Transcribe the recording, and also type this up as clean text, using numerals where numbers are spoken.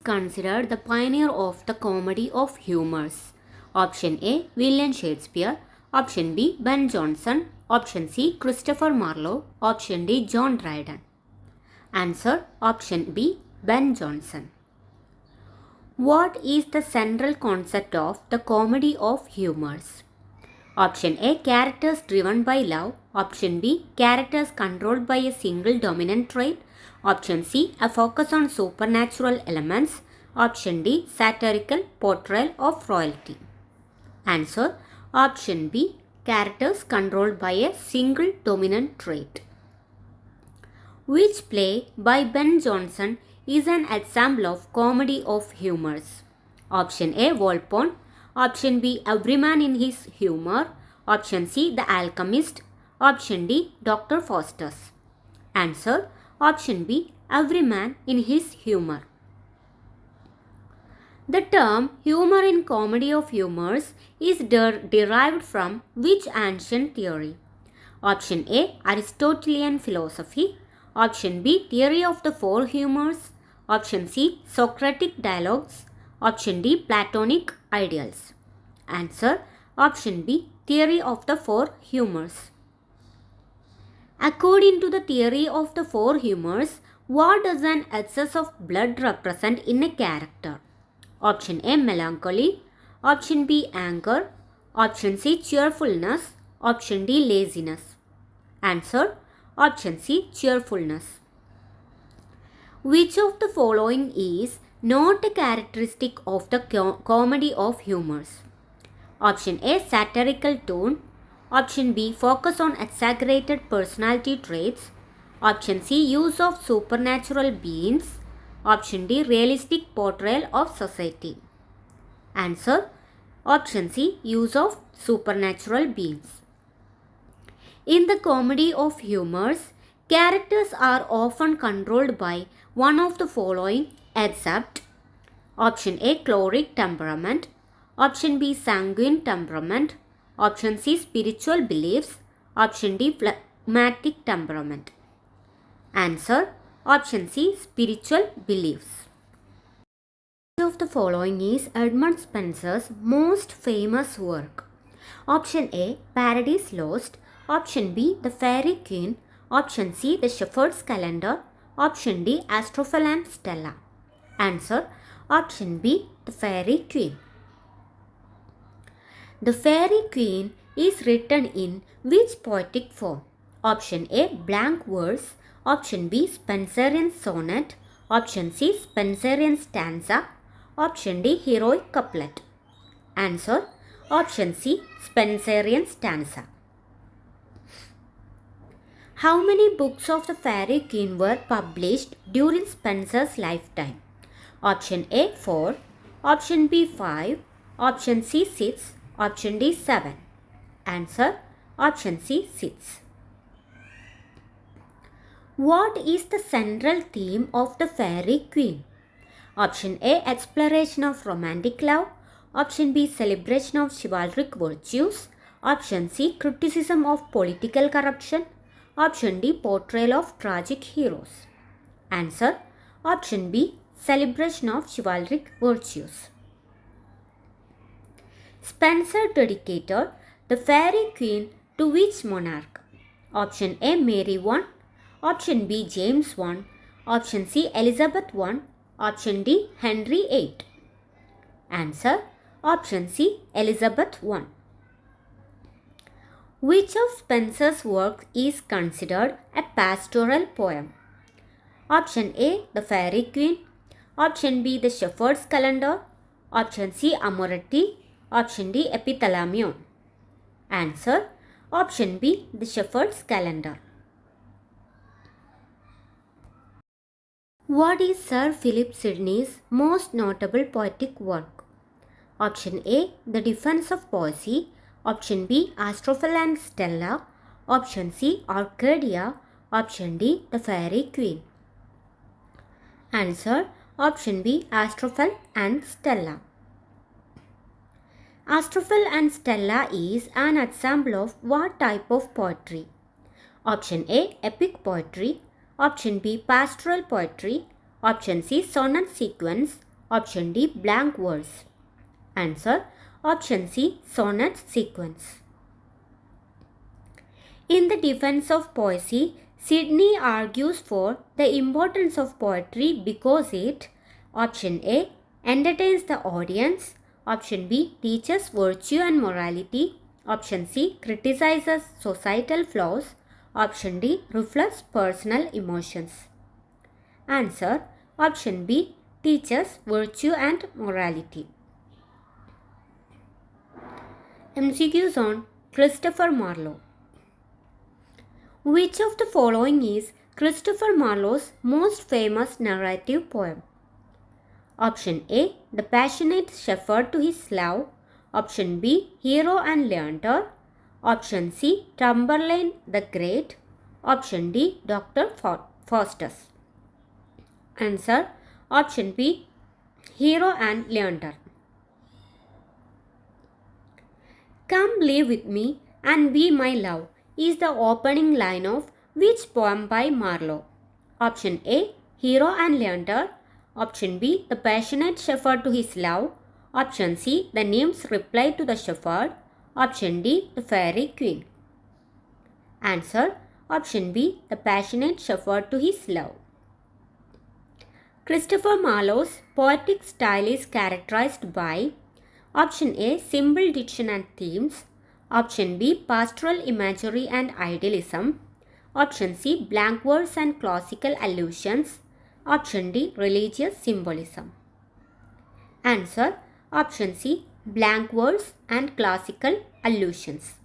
considered the pioneer of the comedy of humors? Option A. William Shakespeare. Option B. Ben Jonson. Option C. Christopher Marlowe. Option D. John Dryden. Answer option B. Ben Jonson. What is the central concept of the comedy of humors? Option A. Characters driven by love. Option B. Characters controlled by a single dominant trait. Option C. A focus on supernatural elements. Option D. Satirical portrayal of royalty. Answer option B. Characters controlled by a single dominant trait. Which play by Ben Jonson is an example of comedy of humors? Option A. Volpone. Option B. Everyman in his humor. Option C. The Alchemist. Option D. Dr. Faustus. Answer option B. Everyman in his humor. The term humor in comedy of humors is derived from which ancient theory? Option A. Aristotelian philosophy. Option B. Theory of the four humors. Option C. Socratic dialogues. Option D. Platonic ideals. Answer option B. Theory of the four humors. According to the theory of the four humors, what does an excess of blood represent in a character? Option A. Melancholy. Option B. Anger. Option C. Cheerfulness. Option D. Laziness. Answer option C. Cheerfulness. Which of the following is not a characteristic of the comedy of humors? Option A. Satirical tone. Option B. Focus on exaggerated personality traits. Option C. Use of supernatural beings. Option D. Realistic portrayal of society. Answer option C. Use of supernatural beings. In the comedy of humors, characters are often controlled by one of the following except option A. Choleric temperament. Option B. Sanguine temperament. Option C. Spiritual beliefs. Option D. Phlegmatic temperament. Answer option C. Spiritual beliefs. Which of the following is Edmund Spenser's most famous work? Option A. Paradise Lost. Option B. The Fairy Queen. Option C. The Shepherd's Calendar. Option D. Astrophel and Stella. Answer option B. The Fairy Queen. The Fairy Queen is written in which poetic form? Option A. Blank verse. Option B. Spenserian sonnet. Option C. Spenserian stanza. Option D. Heroic couplet. Answer option C. Spenserian stanza. How many books of the Fairy Queen were published during Spenser's lifetime? Option A. 4. Option B. 5. Option C. 6. Option D. 7. Answer option C. 6. What is the central theme of the Fairy Queen? Option A. Exploration of romantic love. Option B. Celebration of chivalric virtues. Option C. Criticism of political corruption. Option D. Portrayal of tragic heroes. Answer option B. Celebration of chivalric virtues. Spenser dedicated the Fairy Queen to which monarch? Option A. Mary I. Option B. James I. Option C. Elizabeth I. Option D. Henry VIII. Answer option C. Elizabeth I. Which of Spenser's works is considered a pastoral poem? Option A. The Fairy Queen. Option B. The Shepherd's Calendar. Option C. Amoretti. Option D. Epithalamion. Answer option B. The Shepherd's Calendar. What is Sir Philip Sidney's most notable poetic work? Option A. The Defense of Poesy. Option B. Astrophel and Stella. Option C. Arcadia. Option D. The Fairy Queen. Answer option B. Astrophel and Stella. Astrophel and Stella is an example of what type of poetry? Option A. Epic poetry. Option B. Pastoral poetry. Option C. Sonnet sequence. Option D. Blank verse. Answer. Option C. Sonnet sequence. In the defense of poesy, Sidney argues for the importance of poetry because it, option A, entertains the audience, option B, teaches virtue and morality, option C, criticizes societal flaws, option D, reflects personal emotions. Answer, option B, teaches virtue and morality. MCQs on Christopher Marlowe. Which of the following is Christopher Marlowe's most famous narrative poem? Option A. The Passionate Shepherd to His Love. Option B. Hero and Leander. Option C. Tamburlaine the Great. Option D. Dr. Faustus. Answer. Option B. Hero and Leander. Come live with me and be my love is the opening line of which poem by Marlowe? Option A. Hero and Leander. Option B. The Passionate Shepherd to His Love. Option C. The Nymph's Reply to the Shepherd. Option D. The Fairy Queen. Answer. Option B. The Passionate Shepherd to His Love. Christopher Marlowe's poetic style is characterized by option A. Simple diction and themes. Option B. Pastoral imagery and idealism. Option C. Blank verse and classical allusions. Option D. Religious symbolism. Answer. Option C. Blank verse and classical allusions.